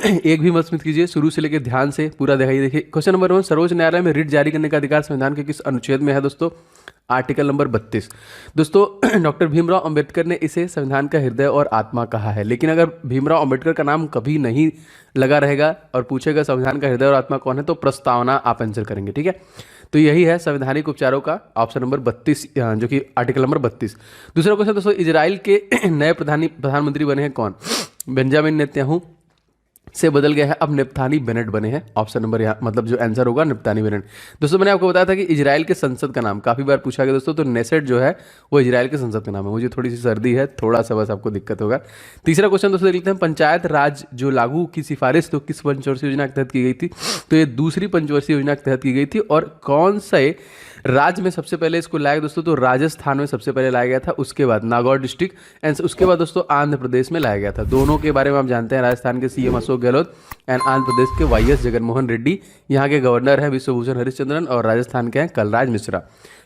एक भी मत कीजिए, शुरू से लेकर ध्यान से पूरा दिखाइए। देखिए क्वेश्चन नंबर 1, सर्वोच्च न्यायालय में रिट जारी करने का अधिकार संविधान के किस अनुच्छेद में है दोस्तों? Article number 32। दोस्तों डॉक्टर भीमराव अंबेडकर ने इसे संविधान का हृदय और आत्मा कहा है। लेकिन अगर भीमराव अंबेडकर का नाम कभी नहीं लगा रहेगा और पूछेगा संविधान का हृदय और आत्मा कौन है, तो प्रस्तावना आप आंसर करेंगे, ठीक है। तो यही है संवैधानिक उपचारों का ऑप्शन नंबर 32, जो कि आर्टिकल नंबर 32। दूसरा क्वेश्चन दोस्तों, इजराइल के नए प्रधानमंत्री बने हैं कौन? बेंजामिन नेतन्याहू से बदल गया है, अब नेप्थाली बेनेट बने हैं। ऑप्शन नंबर यहाँ मतलब जो आंसर होगा नेप्थाली बेनेट। दोस्तों मैंने आपको बताया था कि इजराइल के संसद का नाम काफी बार पूछा गया दोस्तों, तो नेसेट जो है वो इजराइल के संसद का नाम है। मुझे थोड़ी सी सर्दी है, थोड़ा सा बस आपको दिक्कत होगा। तीसरा क्वेश्चन दोस्तों देख लेते हैं, पंचायत राज जो लागू की सिफारिश तो किस पंचवर्षीय योजना के तहत की गई थी? तो ये दूसरी पंचवर्षीय योजना के तहत की गई थी। और कौन से राज्य में सबसे पहले इसको लाया गया दोस्तों? तो राजस्थान में सबसे पहले लाया गया था, उसके बाद नागौर डिस्ट्रिक्ट एंड उसके बाद दोस्तों आंध्र प्रदेश में लाया गया था। दोनों के बारे में आप जानते हैं, राजस्थान के सीएम अशोक गहलोत एंड आंध्र प्रदेश के वाईएस जगनमोहन रेड्डी। यहाँ के गवर्नर है विश्वभूषण हरिश्चंद्रन और राजस्थान के हैं कलराज मिश्रा।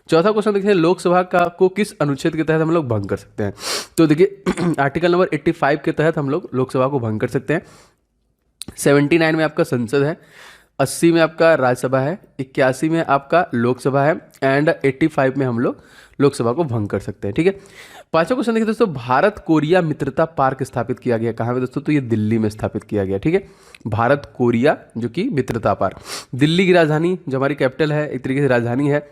चौथा क्वेश्चन देखते हैं, लोकसभा का को किस अनुच्छेद के तहत हम लोग भंग कर सकते हैं? तो देखिए आर्टिकल नंबर 85 के तहत हम लोग लोकसभा को भंग कर सकते हैं। 79 में आपका संसद है, 80 में आपका राज्यसभा है, 81 में आपका लोकसभा है एंड 85 में हम लोग लोकसभा को भंग कर सकते हैं, ठीक है। पांचवा क्वेश्चन देखिए दोस्तों, भारत कोरिया मित्रता पार्क स्थापित किया गया कहाँ पे दोस्तों? तो ये दिल्ली में स्थापित किया गया, ठीक है। भारत कोरिया जो कि मित्रता पार्क, दिल्ली की राजधानी जो हमारी कैपिटल है, एक तरीके से राजधानी है।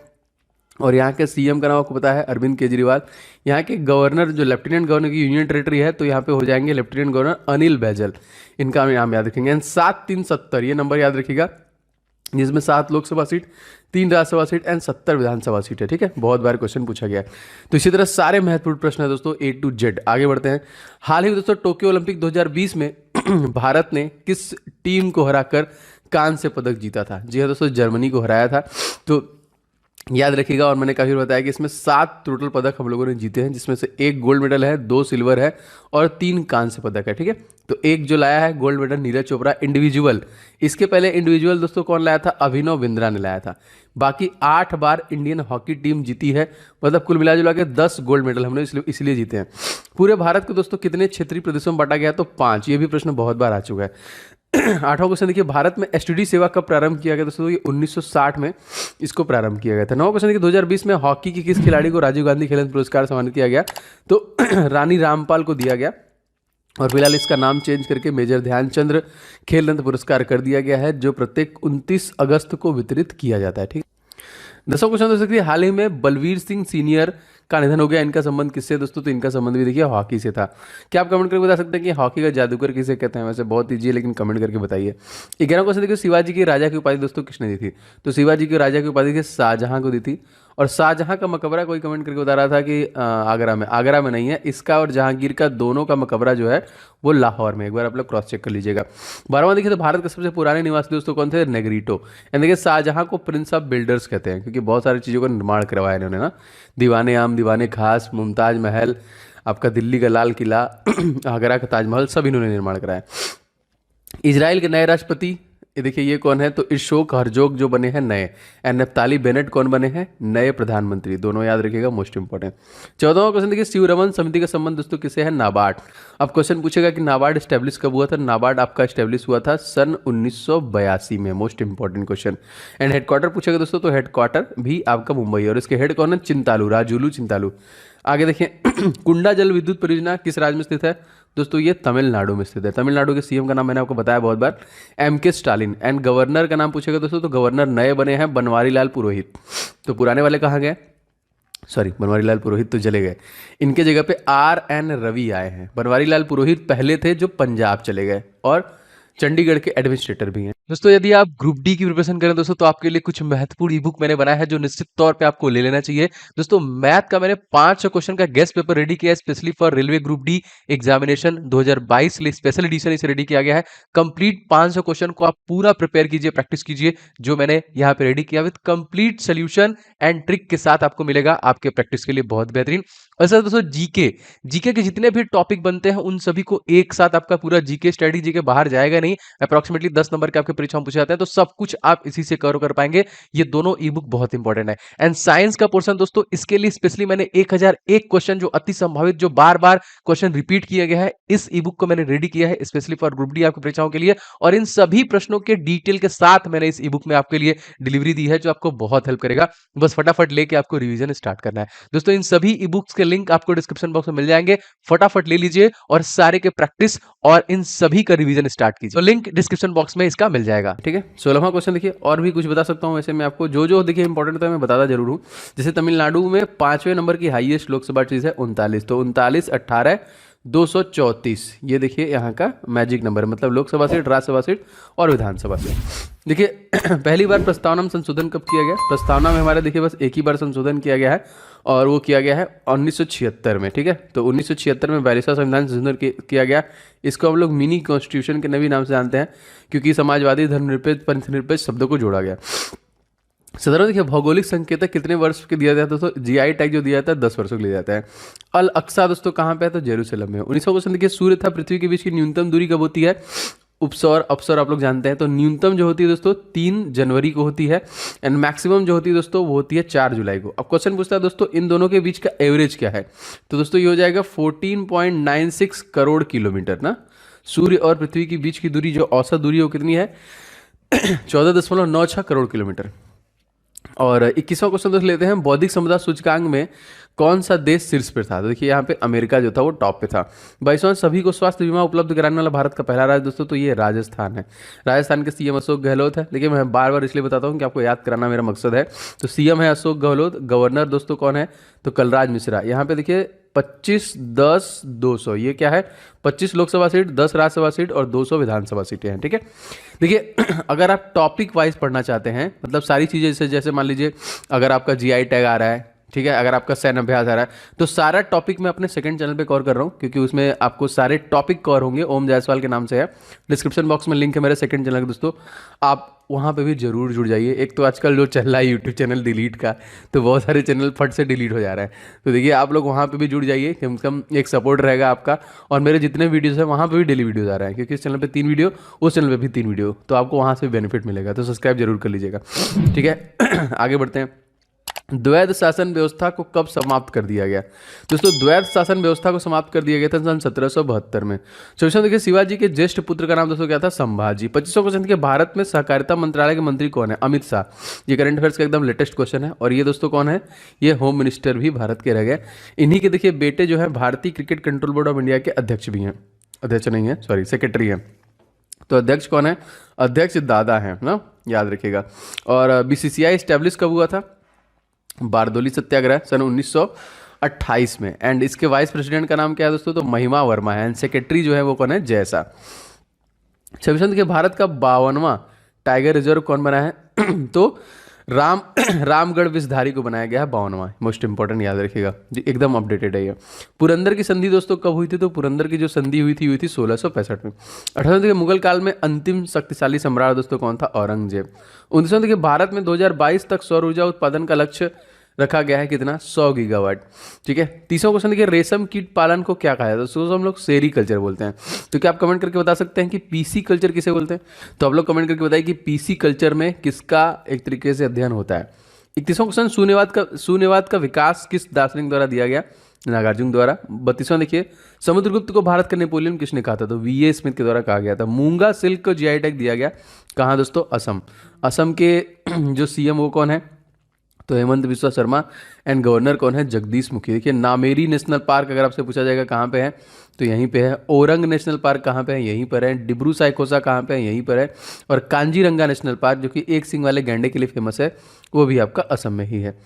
और यहाँ के सीएम का नाम आपको पता है अरविंद केजरीवाल। यहाँ के गवर्नर जो लेफ्टिनेंट गवर्नर की यूनियन टेरेटरी है, तो यहाँ पे हो जाएंगे लेफ्टिनेंट गवर्नर अनिल बैजल। इनका नाम याद रखेंगे। 7-3-70 ये नंबर याद रखिएगा, जिसमें 7 Lok Sabha seat, 3 Rajya Sabha seat and 70 Vidhan Sabha seat है, ठीक है। बहुत बार क्वेश्चन पूछा गया है। तो इसी तरह सारे महत्वपूर्ण प्रश्न है दोस्तों A to Z। आगे बढ़ते हैं। हाल ही में दोस्तों टोक्यो ओलंपिक 2020 में भारत ने किस टीम को हराकर कांस्य पदक जीता था? जी हाँ दोस्तों, जर्मनी को हराया था। तो याद रखिएगा, और मैंने काफी बार बताया कि इसमें 7 टोटल पदक हम लोगों ने जीते हैं, जिसमें से 1 गोल्ड मेडल है, 2 सिल्वर है और 3 कांस्य पदक है, ठीक है। तो एक जो लाया है gold medal Neeraj Chopra individual. इसके पहले इंडिविजुअल दोस्तों कौन लाया था? अभिनव बिंद्रा ने लाया था। बाकी 8 बार इंडियन हॉकी टीम जीती है, मतलब कुल मिला जुला के 10 गोल्ड मेडल हमने इसलिए जीते हैं। पूरे भारत को दोस्तों कितने क्षेत्रीय प्रदेशों में बांटा गया? तो 5। ये भी प्रश्न बहुत बार आ चुका है। 8वां क्वेश्चन देखिए, भारत में एसटीडी सेवा कब प्रारंभ किया गया दोस्तों? ये 1960 में इसको प्रारंभ किया गया था। 9वां क्वेश्चन देखिए, 2020 में हॉकी की किस खिलाड़ी को राजीव गांधी खेल रत्न पुरस्कार सम्मानित किया गया? तो रानी रामपाल को दिया गया, और फिलहाल इसका नाम चेंज करके मेजर ध्यानचंद्र खेल रत्न पुरस्कार कर दिया गया है, जो प्रत्येक 29 अगस्त को वितरित किया जाता है, ठीक। 10वां क्वेश्चन दोस्तों देखिए, हाल ही में बलवीर सिंह सीनियर का निधन हो गया, इनका संबंध किससे दोस्तों? तो इनका संबंध भी देखिए हॉकी से था। क्या आप कमेंट करके बता सकते हैं कि हॉकी का जादूगर किसे कहते हैं? वैसे बहुत ईजी है, लेकिन कमेंट करके बताइए। 11वां क्वेश्चन देखिए, शिवाजी की राजा की उपाधि दोस्तों किसने दी थी? तो शिवाजी की राजा की उपाधि थी शाहजहां को दी थी। और शाहजहां का मकबरा कोई कमेंट करके बता रहा था कि आगरा में नहीं है, इसका और जहांगीर का दोनों का मकबरा जो है वो लाहौर में। एक बार आप लोग क्रॉस चेक कर लीजिएगा। 12वां देखिए, तो भारत के सबसे पुराने निवासी दोस्तों कौन थे? नेग्रीटो। एंड देखिए, शाहजहां को प्रिंस ऑफ बिल्डर्स कहते हैं, क्योंकि बहुत सारी चीज़ों का निर्माण करवाया इन्होंने ना। दीवाने आम, दीवाने खास, मुमताज महल, आपका दिल्ली का लाल किला, आगरा का ताजमहल, सब इन्होंने निर्माण कराया। इजराइल के नए राष्ट्रपति ये देखिए ये कौन है? तो इशोक हरजोग जो बने हैं नए, एंड नफ्ताली बेनेट कौन बने हैं? नए प्रधानमंत्री। दोनों याद रखिएगा, मोस्ट इंपॉर्टेंट। 14वां क्वेश्चन देखिए, शिवरमन समिति का संबंध दोस्तों किसे है? नाबार्ड। अब क्वेश्चन पूछेगा कि नाबार्ड स्टैब्लिश कब हुआ था? नाबार्ड आपका स्टैब्लिश हुआ था सन 1982 में। Most important question. And headquarter पूछेगा दोस्तों, तो हेडक्वार्टर भी आपका मुंबई, और इसके हेड कौन है? चिंतालू, राजुलू चिंतालू। आगे देखिए, कुंडा जल विद्युत परियोजना किस राज्य में स्थित है? दोस्तों ये तमिलनाडु में स्थित है। तमिलनाडु के सीएम का नाम मैंने आपको बताया बहुत बार, MK स्टालिन। एंड गवर्नर का नाम पूछेगा दोस्तों, तो गवर्नर नए बने हैं बनवारी लाल पुरोहित। तो पुराने वाले कहाँ गए? सॉरी, बनवारी लाल पुरोहित तो चले गए, इनके जगह पे RN रवि आए हैं। बनवारी लाल पुरोहित पहले थे जो पंजाब चले गए, और चंडीगढ़ के एडमिनिस्ट्रेटर भी हैं। दोस्तों यदि आप ग्रुप डी की प्रिपरेशन करें दोस्तों, तो आपके लिए कुछ महत्वपूर्ण ई बुक मैंने बनाया है, जो निश्चित तौर पे आपको ले लेना चाहिए। दोस्तों मैथ का मैंने 500 क्वेश्चन का गेस्ट पेपर रेडी किया है, specially for railway group D examination 2022 के लिए स्पेशल एडिशन इसे रेडी किया गया है। कंप्लीट 500 क्वेश्चन को आप पूरा प्रिपेयर कीजिए, प्रैक्टिस कीजिए, जो मैंने यहाँ पे रेडी किया with complete solution and trick के साथ आपको मिलेगा आपके प्रैक्टिस के लिए बहुत बेहतरीन। और सर दोस्तों जीके के जितने भी टॉपिक बनते हैं उन सभी को एक साथ आपका पूरा जीके स्टडी, जीके बाहर जाएगा नहीं, अप्रोक्सीमेटली 10 नंबर के आपके परीक्षा में पूछे जाते हैं, तो सब कुछ आप इसी से कवर कर पाएंगे। ये दोनों ई बुक बहुत इंपॉर्टेंट है। एंड साइंस का पोर्शन दोस्तों, इसके लिए स्पेशली मैंने 1001 क्वेश्चन जो अति संभावित, जो बार बार क्वेश्चन रिपीट किया गया है, इस ई बुक को मैंने रेडी किया है स्पेशली फॉर ग्रुप डी आपकी परीक्षाओं के लिए। और इन सभी प्रश्नों के डिटेल के साथ मैंने इस ई बुक में आपके लिए डिलीवरी दी है, जो आपको बहुत हेल्प करेगा। बस फटाफट लेके आपको रिवीजन स्टार्ट करना है दोस्तों। इन सभी ई बुक्स के लिंक आपको डिस्क्रिप्शन बॉक्स में मिल जाएंगे, फटाफट ले लीजिए और सारे के प्रैक्टिस और इन सभी का रिवीजन स्टार्ट कीजिए। तो लिंक डिस्क्रिप्शन बॉक्स में इसका मिल जाएगा। ठीक है, 16वां क्वेश्चन देखिए, और भी कुछ बता सकता हूं वैसे मैं आपको, जो देखिए इंपॉर्टेंट था मैं बताता जरूर हूं। जैसे तमिलनाडु में 5वें नंबर की हाईएस्ट लोकसभा सीट है 39, तो 39 18 234, ये देखिए यहाँ का मैजिक नंबर है, मतलब लोकसभा सीट, राज्यसभा सीट और विधानसभा सीट। देखिए पहली बार प्रस्तावना में संशोधन कब किया गया? प्रस्तावना में हमारे देखिए बस एक ही बार संशोधन किया गया है, और वो किया गया है 1976 में। ठीक है, तो 1976 में 42वां संविधान संशोधन किया गया। इसको हम लोग मिनी कॉन्स्टिट्यूशन के नए नाम से जानते हैं, क्योंकि समाजवादी, धर्मनिरपेक्ष, पंथनिरपेक्ष शब्दों को जोड़ा गया। साधारण देखिए, भौगोलिक संकेतक कितने वर्ष के दिया जाता है दोस्तों? जीआई टैग जो दिया जाता है 10 वर्षों के लिए जाता है। अल अक्सा दोस्तों कहाँ पे है? तो जेरूसलम में। 1900 क्वेश्चन देखिए, सूर्य तथा पृथ्वी के बीच की न्यूनतम दूरी कब होती है? उपसौर अपसौर आप लोग जानते हैं, तो न्यूनतम जो होती है दोस्तों 3 जनवरी को होती है, एंड मैक्सिमम जो होती है दोस्तों वो होती है 4 जुलाई को। अब क्वेश्चन पूछता है दोस्तों इन दोनों के बीच का एवरेज क्या है? तो दोस्तों ये हो जाएगा 14.96 करोड़ किलोमीटर ना। सूर्य और पृथ्वी के बीच की दूरी, जो औसत दूरी है वो कितनी है? 14.96 करोड़ किलोमीटर। और 21वां क्वेश्चन देख लेते हैं, बौद्धिक समुदाय सूचकांक में कौन सा देश शीर्ष पर था? तो देखिए यहाँ पे अमेरिका जो था वो टॉप पे था। 22वां, सभी को स्वास्थ्य बीमा उपलब्ध कराने वाला भारत का पहला राज्य दोस्तों, तो ये राजस्थान है। राजस्थान के सीएम अशोक गहलोत है, लेकिन मैं बार बार इसलिए बताता हूँ कि आपको याद कराना मेरा मकसद है। तो सीएम है अशोक गहलोत, गवर्नर दोस्तों कौन है? तो कलराज मिश्रा। यहाँ पे देखिए 25 10 200, ये क्या है? 25 लोकसभा सीट, 10 राज्यसभा सीट और 200 विधानसभा सीटें हैं। ठीक है, देखिए अगर आप टॉपिक वाइज पढ़ना चाहते हैं, मतलब सारी चीज़ें जैसे मान लीजिए अगर आपका जीआई टैग आ रहा है, ठीक है, अगर आपका सैन्य अभ्यास आ रहा है, तो सारा टॉपिक मैं अपने सेकंड चैनल पे कवर कर रहा हूँ, क्योंकि उसमें आपको सारे टॉपिक कवर होंगे। ओम जायसवाल के नाम से है, डिस्क्रिप्शन बॉक्स में लिंक है मेरे सेकंड चैनल का दोस्तों, आप वहाँ पे भी जरूर जुड़ जाइए। एक तो आजकल जो चल रहा है यूट्यूब चैनल डिलीट का, तो बहुत सारे चैनल फट से डिलीट हो जा रहा है, तो देखिए आप लोग वहाँ पे भी जुड़ जाइए, कम से कम एक सपोर्ट रहेगा आपका। और मेरे जितने वीडियोस हैं वहाँ पे भी डेली वीडियोस आ रहे हैं, क्योंकि इस चैनल पे 3 वीडियो, उस चैनल पे भी 3 वीडियो, तो आपको वहाँ से बेनिफिट मिलेगा, तो सब्सक्राइब जरूर कर लीजिएगा। ठीक है आगे बढ़ते हैं। द्वैध शासन व्यवस्था को कब समाप्त कर दिया गया? दोस्तों द्वैध शासन व्यवस्था को समाप्त कर दिया गया था सन 1772 में। 24वां देखिए, शिवाजी के ज्येष्ठ पुत्र का नाम दोस्तों क्या था? संभाजी। 25वां क्वेश्चन देखिए, भारत में सहकारिता मंत्रालय के मंत्री कौन है? अमित शाह। ये करंट अफेयर्स का एकदम लेटेस्ट क्वेश्चन है, और ये दोस्तों कौन है? ये होम मिनिस्टर भी भारत के रह गए। इन्हीं के देखिए बेटे जो है भारतीय cricket control board of India के अध्यक्ष भी हैं, अध्यक्ष नहीं है सॉरी, सेक्रेटरी हैं। तो अध्यक्ष कौन है? अध्यक्ष दादा है ना, याद रखिएगा। और बीसीसीआई स्टैब्लिश कब हुआ था? बारदोली सत्याग्रह सन 1928 में। एंड इसके वाइस प्रेसिडेंट का नाम क्या है दोस्तों? तो महिमा वर्मा है। एंड सेक्रेटरी जो है वो कौन है? जैसा। 26वां के भारत का 52वां टाइगर रिजर्व कौन बना है? तो रामगढ़ विषधारी को बनाया गया है 52वां। मोस्ट इंपॉर्टेंट याद रखिएगा जी, एकदम अपडेटेड है ये। पुरंदर की संधि दोस्तों कब हुई थी? तो पुरंदर की जो संधि हुई थी 1665 में। 18वें के मुगल काल में अंतिम शक्तिशाली सम्राट दोस्तों कौन था? औरंगजेब। 19वें के भारत में 2022 तक सौर ऊर्जा उत्पादन का लक्ष्य रखा गया है कितना? 100 गीगावाट। ठीक है, 30वां क्वेश्चन देखिए, रेशम कीट पालन को क्या कहा जाता है? तो हम लोग सेरी कल्चर बोलते हैं। तो क्या आप कमेंट करके बता सकते हैं कि पीसी कल्चर किसे बोलते हैं? तो आप लोग कमेंट करके बताइए कि पीसी कल्चर में किसका एक तरीके से अध्ययन होता है। 31वां क्वेश्चन, सुनेवाद का विकास किस दार्शनिक द्वारा दिया गया? नागार्जुन द्वारा। 32वां देखिए, समुद्रगुप्त को भारत का नेपोलियन किसने कहा था? तो वीए स्मिथ के द्वारा कहा गया था। मूंगा सिल्क को जीआई टैग दिया गया कहाँ दोस्तों? असम। असम के जो सीएम वो कौन है? तो हेमंत बिस्वा शर्मा। एंड गवर्नर कौन है? जगदीश मुखी। देखिए नामेरी नेशनल पार्क अगर आपसे पूछा जाएगा कहाँ पे है, तो यहीं पे है। ओरंग नेशनल पार्क कहाँ पे है? यहीं पर है। डिब्रू साइकोसा कहाँ पे है? यहीं पर है। और कांजीरंगा नेशनल पार्क जो कि एक सिंग वाले गैंडे के लिए फेमस है, वो भी आपका असम में ही है।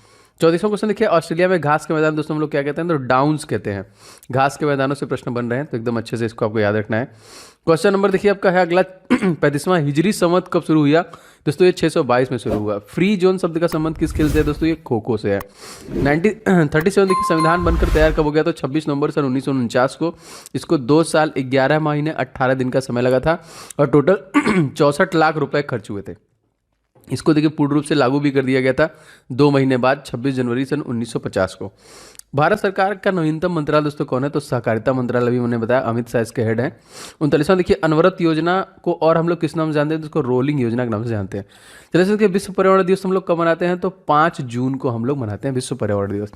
34वां क्वेश्चन देखिए, ऑस्ट्रेलिया में घास के मैदान दोस्तों हम लोग क्या कहते हैं? तो डाउन्स कहते हैं। घास के मैदानों से प्रश्न बन रहे हैं, तो एकदम अच्छे से इसको आपको याद रखना है। क्वेश्चन नंबर देखिए आपका है अगला 35वां, हिजरी संवत कब शुरू हुआ? दोस्तों ये 622 में शुरू हुआ। फ्री जोन शब्द का संबंध किस खेल से है दोस्तों? ये खो खो से है। 37 देखिए, संविधान बनकर तैयार कब हो गया? तो 26 नवंबर सन 1949 को। इसको 2 साल 11 महीने 18 दिन का समय लगा था, और टोटल 64 लाख रुपए खर्च हुए थे। इसको देखिए पूर्ण रूप से लागू भी कर दिया गया था 2 महीने बाद 26 जनवरी सन 1950 को। भारत सरकार का नवीनतम मंत्रालय दोस्तों कौन है? तो सहकारिता मंत्रालय, भी मैंने बताया, अमित शाह इसके हेड हैं। 39वां देखिए, अनवरत योजना को और हम लोग किस नाम से जानते हैं? तो उसको रोलिंग योजना के नाम से जानते हैं। चलिए देखिए, विश्व पर्यावरण दिवस हम लोग कब मनाते हैं? तो 5 जून को हम लोग मनाते हैं विश्व पर्यावरण दिवस।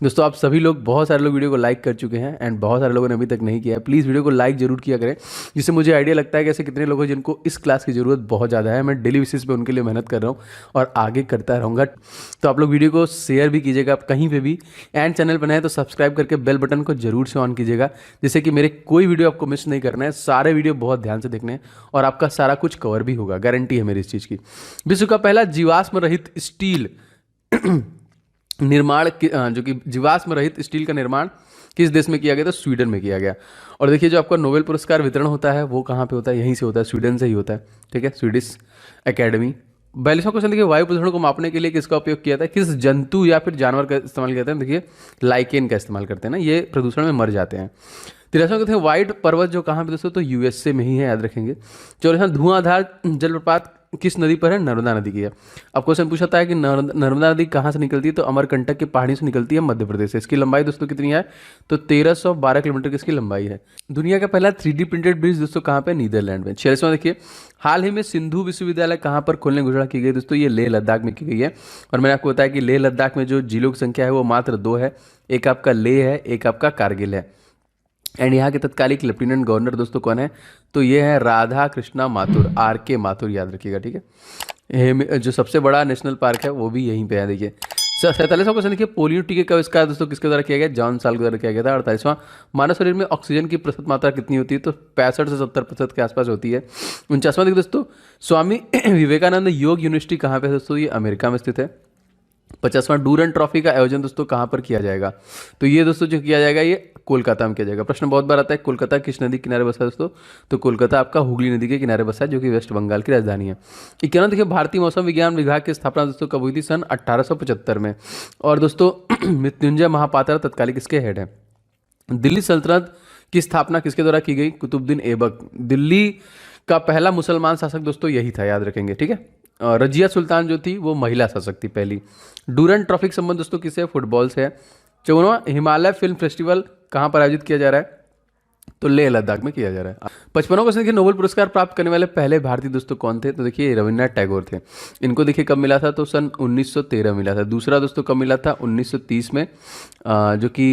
दोस्तों आप सभी लोग, बहुत सारे लोग वीडियो को लाइक कर चुके हैं एंड बहुत सारे लोगों ने अभी तक नहीं किया है। प्लीज़ वीडियो को लाइक जरूर किया करें, जिससे मुझे आइडिया लगता है कि ऐसे कितने लोग हैं जिनको इस क्लास की ज़रूरत बहुत ज़्यादा है। मैं डेली बेसिस पे उनके लिए मेहनत कर रहा हूँ और आगे करता रहूँगा। तो आप लोग वीडियो को शेयर भी कीजिएगा आप कहीं पे भी, एंड चैनल पर नए हैं तो सब्सक्राइब करके बेल बटन को जरूर से ऑन कीजिएगा, जिससे कि मेरे कोई वीडियो आपको मिस नहीं करना है। सारे वीडियो बहुत ध्यान से देखने हैं और आपका सारा कुछ कवर भी होगा, गारंटी है मेरी इस चीज़ की। विश्व का पहला जीवाश्म रहित स्टील निर्माण जो कि जीवाश्म रहित स्टील का निर्माण किस देश में किया गया? तो स्वीडन में किया गया। और देखिए, जो आपका नोबेल पुरस्कार वितरण होता है वो कहाँ पे होता है? यहीं से होता है, स्वीडन से ही होता है। ठीक है, स्वीडिश एकेडमी। 42वां क्वेश्चन देखिए, वायु प्रदूषण को मापने के लिए किसका उपयोग किया था? किस जंतु या फिर जानवर का इस्तेमाल किया था? देखिए, लाइकेन का इस्तेमाल करते हैं ना, ये प्रदूषण में मर जाते हैं। 43वां कहते हैं, व्हाइट पर्वत जो कहाँ पे दोस्तों? तो यूएसए में ही है, याद रखेंगे। 44वां, धुआंधार जलप्रपात किस नदी पर है? नर्मदा नदी की है। अब क्वेश्चन पूछा है कि नर्मदा नदी कहाँ से निकलती है? तो अमरकंटक की पहाड़ी से निकलती है, मध्य प्रदेश से। इसकी लंबाई दोस्तों कितनी है? तो 1312 किलोमीटर की इसकी लंबाई है। दुनिया का पहला 3D प्रिंटेड ब्रिज दोस्तों कहाँ पे? नीदरलैंड में। 46वां देखिए, हाल ही में सिंधु विश्वविद्यालय कहाँ पर खोलने की घोषणा की गई? दोस्तों ये लेह लद्दाख में की गई है। और मैंने आपको बताया कि लेह लद्दाख में जो जिलों की संख्या है वो मात्र 2 है, एक आपका लेह है, एक आपका कारगिल है। एंड यहाँ के तत्कालिक लेफ्टिनेंट गवर्नर दोस्तों कौन है? तो ये है राधा कृष्णा माथुर, RK माथुर, याद रखिएगा। ठीक है, जो सबसे बड़ा नेशनल पार्क है वो भी यहीं पे है। देखिए 47वां क्वेश्चन देखिए, पोलियो टीके का आविष्कार दोस्तों किसके द्वारा किया गया? जॉन साल के द्वारा किया गया था। 48वां, मानव शरीर में ऑक्सीजन की प्रतिशत मात्रा कितनी होती है? तो 65 से 70% के आसपास होती है। 49वां देखिए दोस्तों, स्वामी विवेकानंद योग यूनिवर्सिटी कहाँ पे है दोस्तों? ये अमेरिका में स्थित है। 50वां, डूरन ट्रॉफी का आयोजन दोस्तों कहाँ पर किया जाएगा? तो ये दोस्तों जो किया जाएगा ये कोलकाता में किया जाएगा। प्रश्न बहुत बार आता है, कोलकाता किस नदी के किनारे बसा है दोस्तों? तो कोलकाता आपका हुगली नदी के किनारे बसा है, जो कि वेस्ट बंगाल की राजधानी है। 51, देखिए, भारतीय मौसम विज्ञान विभाग की स्थापना दोस्तों कब हुई थी? सन 1875 में। और दोस्तों मृत्युंजय महापात्रा तत्कालिक किसके हेड है? दिल्ली सल्तनत की स्थापना किसके द्वारा की गई? कुतुबुद्दीन ऐबक। दिल्ली का पहला मुसलमान शासक दोस्तों यही था, याद रखेंगे। ठीक है, रजिया सुल्तान जो थी वो महिला शासक थी पहली। डूरन ट्रॉफी का संबंध दोस्तों किससे? फुटबॉल से है। 54वां, हिमालय फिल्म फेस्टिवल कहाँ पर आयोजित किया जा रहा है? तो लेह लद्दाख में किया जा रहा है। 55वां क्वेश्चन देखिए, नोबेल पुरस्कार प्राप्त करने वाले पहले भारतीय दोस्तों कौन थे? तो देखिए रविन्द्रनाथ टैगोर थे। इनको देखिए कब मिला था? तो सन 1913 मिला था। दूसरा दोस्तों कब मिला था? 1930 में, जो कि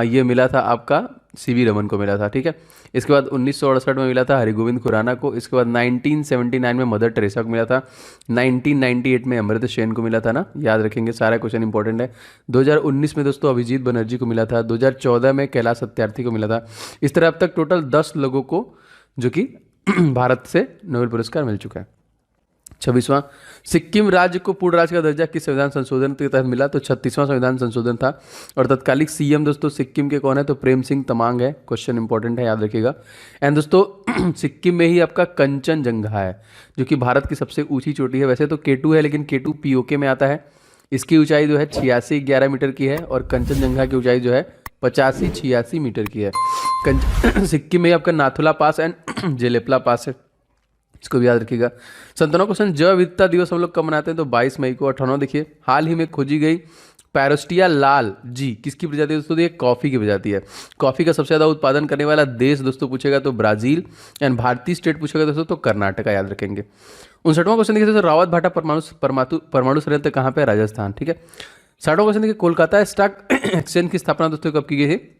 ये मिला था आपका CV रमन को मिला था। ठीक है, इसके बाद 1968 में मिला था हरिगोविंद खुराना को। इसके बाद 1979 में मदर टेरेसा को मिला था। 1998 में अमृत सेन को मिला था ना, याद रखेंगे, सारा क्वेश्चन इंपॉर्टेंट है। 2019 में दोस्तों अभिजीत बनर्जी को मिला था। 2014 में कैलाश सत्यार्थी को मिला था। इस तरह अब तक टोटल 10 लोगों को जो कि भारत से नोबेल पुरस्कार मिल चुका है। 26वां, सिक्किम राज्य को पूर्ण राज्य का दर्जा किस संविधान संशोधन के तहत मिला? तो 36वां संविधान संशोधन था। और तत्कालिक CM दोस्तों सिक्किम के कौन है? तो प्रेम सिंह तमांग है। क्वेश्चन इंपॉर्टेंट है, याद रखिएगा। एंड दोस्तों सिक्किम में ही आपका कंचनजंगा है, जो कि भारत की सबसे ऊंची चोटी है। वैसे तो K2 है, लेकिन K2 POK में आता है। इसकी ऊंचाई जो है 86-11 मीटर की है, और कंचनजंगा की ऊंचाई जो है 85-86 मीटर की है। सिक्किम में ही आपका नाथुला पास एंड जेलेपला पास है, इसको भी याद रखिएगा। 57वां क्वेश्चन, जैव विविधता दिवस हम लोग कब मनाते हैं? तो 22 मई को। 58वां देखिए, हाल ही में खोजी गई पैरोस्टिया लाल जी किसकी प्रजाति है दोस्तों? ये कॉफी की प्रजाति है। कॉफी का सबसे ज्यादा उत्पादन करने वाला देश दोस्तों पूछेगा तो ब्राजील, एंड भारतीय स्टेट पूछेगा दोस्तों तो कर्नाटका, याद रखेंगे। 59वां क्वेश्चन देखिए दोस्तों, रावत भाटा परमाणु संयंत्र कहाँ पे? राजस्थान। ठीक है। 60वां क्वेश्चन देखिए, कोलकाता स्टॉक एक्सचेंज की स्थापना दोस्तों कब की गई थी?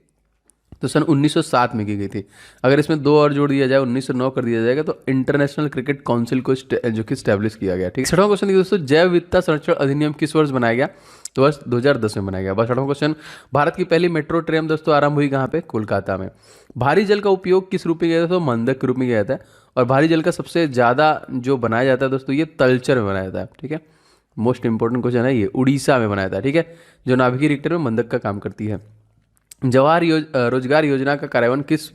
तो सन 1907 में की गई थी। अगर इसमें 2 और जोड़ दिया जाए, 1909 कर दिया जाएगा, तो इंटरनेशनल क्रिकेट काउंसिल को जो कि स्टैब्लिश किया गया। ठीक है। 60वां क्वेश्चन देखिए दोस्तों, जैव विविधता संरक्षण अधिनियम किस वर्ष बनाया गया? तो वर्ष 2010 में बनाया गया। 62वां क्वेश्चन, भारत की पहली मेट्रो ट्रेन दोस्तों आरंभ हुई कहाँ पे? कोलकाता में। भारी जल का उपयोग किस रूप में किया जाता है? तो मंदक के रूप में किया जाता है। और भारी जल का सबसे ज़्यादा जो बनाया जाता है दोस्तों, ये तलचर में बनाया जाता है। ठीक है, मोस्ट इंपॉर्टेंट क्वेश्चन है ये, उड़ीसा में बनाया था। ठीक है, जो नाभिकीय रिएक्टर में मंदक का काम करती है। जवाहर रोजगार योजना का कार्यान्वयन किस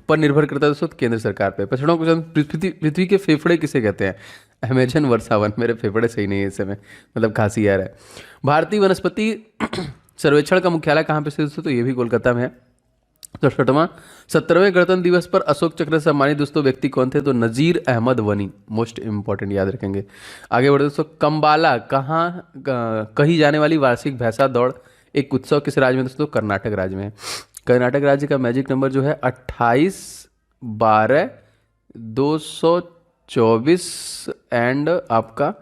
पर निर्भर करता है दोस्तों? केंद्र सरकार पे। 55वां क्वेश्चन, पृथ्वी के फेफड़े किसे कहते हैं? अमेजन वर्षावन। मेरे फेफड़े सही नहीं है इस समय, मतलब खांसी आ रहा है। भारतीय वनस्पति सर्वेक्षण का मुख्यालय कहाँ पे स्थित है? तो ये भी कोलकाता में है। 67वां, 17वें गणतंत्र दिवस पर अशोक चक्र से सम्मानित दोस्तों व्यक्ति कौन थे? तो नजीर अहमद वनी, मोस्ट इंपॉर्टेंट, याद रखेंगे। आगे बढ़े दोस्तों, कंबाला कहाँ कही जाने वाली वार्षिक भैंसा दौड़ एक उत्सव किस राज्य में दोस्तों? कर्नाटक राज्य में है। कर्नाटक राज्य का मैजिक नंबर जो है 28/12/224 एंड आपका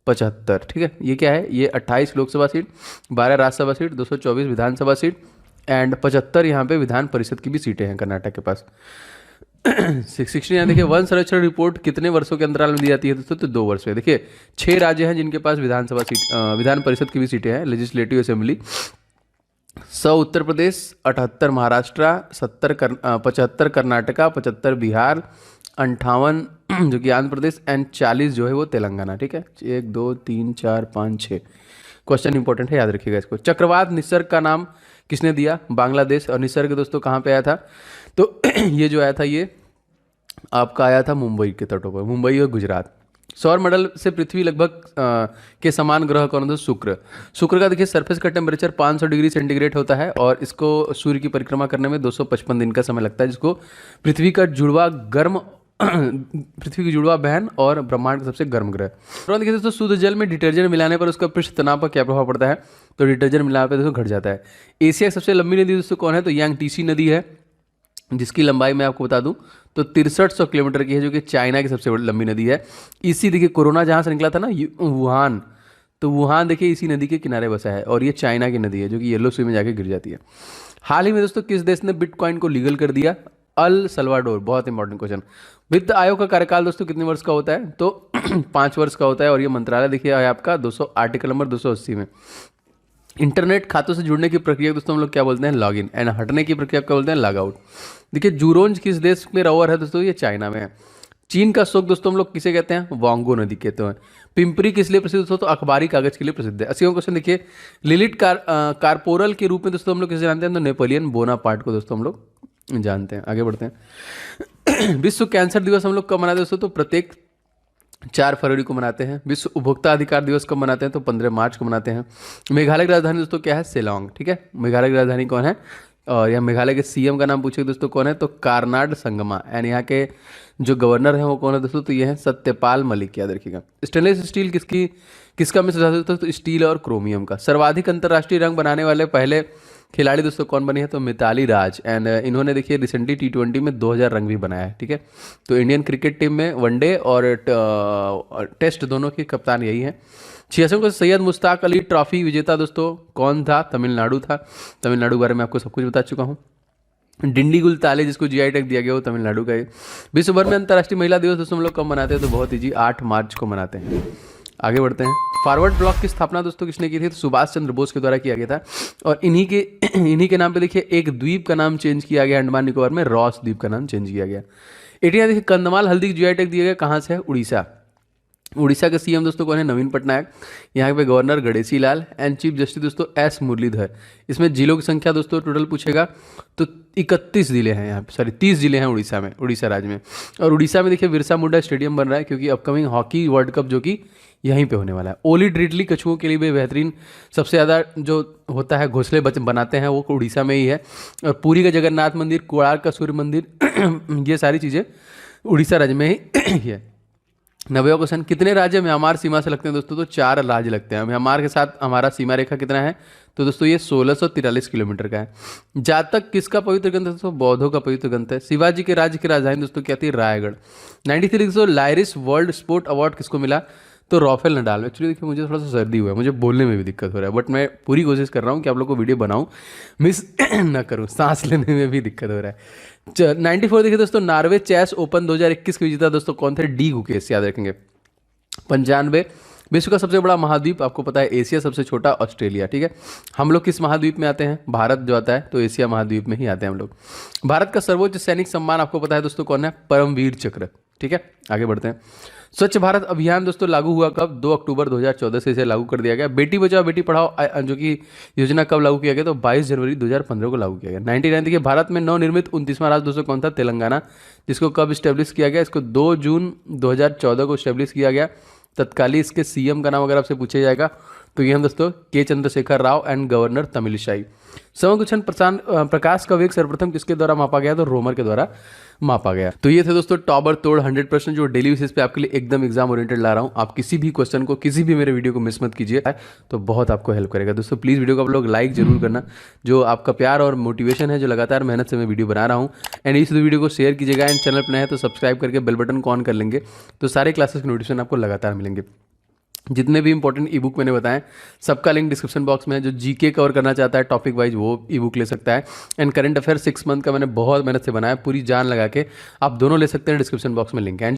75, ठीक है। ये क्या है? ये 28 Lok Sabha seat, 12 Rajya Sabha seat, 224 Vidhan Sabha seat and 75 यहाँ पे विधान परिषद की भी सीटें हैं कर्नाटक के पास। 16 यहाँ देखिए, वन संरक्षण रिपोर्ट कितने वर्षों के अंतराल में दी जाती है दोस्तों? तो 2 वर्ष में। देखिए 6 राज्य हैं जिनके पास विधानसभा सीट विधान परिषद की भी सीटें हैं, लेजिस्लेटिव असेंबली। 100 उत्तर प्रदेश, 78 महाराष्ट्र, 75 कर्नाटका, 75 बिहार, 58 जो कि आंध्र प्रदेश एंड 40 जो है वो तेलंगाना, ठीक है। 1 2 3 4 5 6 क्वेश्चन इंपॉर्टेंट है, याद रखिएगा इसको। चक्रवात निसर्ग का नाम किसने दिया? बांग्लादेश। और निसर्ग दोस्तों कहाँ पे आया था? तो ये जो आया था ये आपका आया था मुंबई के तटों पर, मुंबई और गुजरात। सौर मंडल से पृथ्वी लगभग के समान ग्रह कौन है? शुक्र। शुक्र का देखिए सरफेस का टेम्परेचर 500 डिग्री सेंटीग्रेड होता है और इसको सूर्य की परिक्रमा करने में 255 दिन का समय लगता है, जिसको पृथ्वी का जुड़वा गर्म पृथ्वी की जुड़वा बहन और ब्रह्मांड का सबसे गर्म ग्रह। तो देखिए दोस्तों, शुद्ध जल में डिटर्जेंट मिलाने पर उसका पृष्ठ तनाव पर क्या प्रभाव पड़ता है? तो डिटर्जेंट मिलाने पर दोस्तों घट जाता है। एशिया की सबसे लंबी नदी दोस्तों कौन है? तो यांगटीसी नदी है, जिसकी लंबाई मैं आपको बता दूं तो 6300 किलोमीटर की है, जो कि चाइना की सबसे बड़ी लंबी नदी है। इसी देखिए कोरोना जहाँ से निकला था ना वुहान, तो वुहान देखिए इसी नदी के किनारे बसा है और ये चाइना की नदी है जो कि येलो सी में जाके गिर जाती है। हाल ही में दोस्तों किस देश ने बिटकॉइन को लीगल कर दिया? El Salvador. बहुत इंपॉर्टेंट क्वेश्चन। वित्त आयोग का कार्यकाल दोस्तों कितने वर्ष का होता है? तो 5 वर्ष का होता है और ये मंत्रालय देखिए है आपका 200 आर्टिकल नंबर 280 में। इंटरनेट खातों से जुड़ने की प्रक्रिया दोस्तों हम लोग क्या बोलते हैं? लॉगिन। एंड हटने की प्रक्रिया क्या बोलते हैं? Log out. देखिए जूरोंज किस देश में रोवर है दोस्तों? ये चाइना में है। चीन का शोक दोस्तों हम लोग किसे कहते हैं? वांगो नदी कहते हैं। पिंपरी किस लिए प्रसिद्ध दोस्तों? तो अखबारी कागज के लिए प्रसिद्ध है। 80वां क्वेश्चन देखिए, लिलिट कारपोरल के रूप में दोस्तों हम लोग किसे जानते हैं? तो नेपोलियन बोनापार्ट को दोस्तों हम लोग जानते हैं। आगे बढ़ते हैं। विश्व कैंसर दिवस हम लोग कब मनाते हैं दोस्तों? तो प्रत्येक 4 फरवरी को मनाते हैं। विश्व उपभोक्ता अधिकार दिवस कब मनाते हैं? तो 15 मार्च को मनाते हैं। मेघालय की राजधानी दोस्तों क्या है? शिलांग, ठीक है। मेघालय की राजधानी कौन है? और यहाँ मेघालय के सीएम का नाम पूछे दोस्तों कौन है? तो कारनाड संगमा। एंड यहाँ के जो गवर्नर हैं वो कौन है दोस्तों? तो ये है सत्यपाल मलिक, याद रखिएगा। स्टेनलेस स्टील किसका मिश्र धातु दोस्तों? तो स्टील और क्रोमियम का। सर्वाधिक अंतर्राष्ट्रीय रंग बनाने वाले पहले खिलाड़ी दोस्तों कौन बनी है? तो मिताली राज। एंड इन्होंने देखिए रिसेंटली T20 में 2000 रंग भी बनाया है, ठीक है। तो इंडियन क्रिकेट टीम में वनडे और टेस्ट दोनों के कप्तान यही हैं। 86 को सैयद मुश्ताक अली ट्रॉफी विजेता दोस्तों कौन था? तमिलनाडु था। तमिलनाडु के बारे में आपको सब कुछ बता चुका हूँ। डिंडीगुल ताले जिसको जीआई टैग दिया गया वो तमिलनाडु का है। विश्व भर में अंतर्राष्ट्रीय महिला दिवस दोस्तों हम लोग कब मनाते हैं? तो बहुत ईजी, 8 मार्च को मनाते हैं। आगे बढ़ते हैं। फॉरवर्ड ब्लॉक की स्थापना दोस्तों किसने की थी? तो सुभाष चंद्र बोस के द्वारा किया गया था। और इन्हीं के नाम पे देखिए एक द्वीप का नाम चेंज किया गया अंडमान निकोबार में, रॉस द्वीप का नाम चेंज किया गया। एटिया देखिए कंधमाल हल्दी की जीआई टैग दिया गया, कहाँ से है? उड़ीसा। उड़ीसा के सीएम दोस्तों कौन है? नवीन पटनायक। यहाँ पे governor Ganeshi Lal and chief justice दोस्तों एस मुरलीधर। इसमें जिलों की संख्या दोस्तों टोटल पूछेगा तो 31 जिले हैं यहाँ पे, सॉरी 30 जिले हैं उड़ीसा में, उड़ीसा राज्य में। और उड़ीसा में देखिए बिरसा मुंडा स्टेडियम बन रहा है क्योंकि अपकमिंग हॉकी वर्ल्ड कप जो कि यहीं पे होने वाला है। ओलिड रिडली कछुओं के लिए भी बेहतरीन सबसे ज़्यादा जो होता है घोंसले बनाते हैं वो उड़ीसा में ही है। और पुरी का जगन्नाथ मंदिर, कोणार्क का सूर्य मंदिर ये सारी चीज़ें उड़ीसा राज्य में ही है। 90वां क्वेश्चन, कितने राज्य म्यांमार सीमा से लगते हैं दोस्तों? तो 4 राज्य लगते हैं। म्यांमार के साथ हमारा सीमा रेखा कितना है? तो दोस्तों ये 1643 किलोमीटर का है। जातक किसका पवित्र ग्रंथ है दोस्तों? बौद्धों का पवित्र ग्रंथ है। शिवाजी के राज्य की राजधानी दोस्तों क्या थी? रायगढ़। 93 दोस्तों लाइरिस वर्ल्ड स्पोर्ट अवार्ड किसको मिला? तो राफेल नडाल। एक्चुअली देखिए मुझे थोड़ा सा सर्दी हुआ है, मुझे बोलने में भी दिक्कत हो रहा है, बट मैं पूरी कोशिश कर रहा हूँ कि आप लोग को वीडियो बनाऊँ, मिस ना करूँ, सांस लेने में भी दिक्कत हो रहा है। 94 देखिए दोस्तों नॉर्वे चेस ओपन 2021 के विजेता दोस्तों कौन थे? डी गुकेश, याद रखेंगे। 95 विश्व का सबसे बड़ा महाद्वीप आपको पता है एशिया, सबसे छोटा ऑस्ट्रेलिया, ठीक है। हम लोग किस महाद्वीप में आते हैं? भारत जो आता है तो एशिया महाद्वीप में ही आते हैं हम लोग। भारत का सर्वोच्च सैनिक सम्मान आपको पता है दोस्तों कौन है? परमवीर चक्र, ठीक है। आगे बढ़ते हैं। स्वच्छ भारत अभियान दोस्तों लागू हुआ कब? 2 अक्टूबर 2014 से इसे लागू कर दिया गया। बेटी बचाओ बेटी पढ़ाओ जो कि योजना कब लागू किया गया? तो 22 जनवरी 2015 को लागू किया गया। 99 देखिए भारत में नवनिर्मित 29वां राज्य दोस्तों कौन था? तेलंगाना, जिसको कब स्टैब्लिश किया गया? इसको 2 जून 2014 को स्टैब्लिश किया गया। तत्कालीन इसके सीएम का नाम अगर आपसे पूछा जाएगा तो ये हम दोस्तों के चंद्रशेखर राव एंड गवर्नर तमिलिसाई। समकुक्षण प्रकाश का वेग सर्वप्रथम किसके द्वारा मापा गया? तो रोमर के द्वारा मापा गया। तो ये थे दोस्तों टॉबर तोड़ 100 प्रश्न जो डेली बेसिस पे आपके लिए एकदम एग्जाम ओरिएंटेड ला रहा हूँ। आप किसी भी क्वेश्चन को, किसी भी मेरे वीडियो को मिस मत कीजिए, तो बहुत आपको हेल्प करेगा। दोस्तों प्लीज़ वीडियो को आप लोग लाइक जरूर करना, जो आपका प्यार और मोटिवेशन है, जो लगातार मेहनत से मैं वीडियो बना रहा हूँ। एंड इस वीडियो को शेयर कीजिएगा, एंड चैनल पर नए हैं तो सब्सक्राइब करके बेल बटन को ऑन कर लेंगे, तो सारे क्लासेस के नोटिफिकेशन आपको लगातार मिलेंगे। जितने भी इंपॉर्टेंट ई बुक मैंने बताएं सबका लिंक डिस्क्रिप्शन बॉक्स में है। जो जीके कवर करना चाहता है टॉपिक वाइज वो ई बुक ले सकता है। एंड करंट अफेयर 6 मंथ का मैंने बहुत मेहनत से बनाया, पूरी जान लगा के, आप दोनों ले सकते हैं, डिस्क्रिप्शन बॉक्स में लिंक है।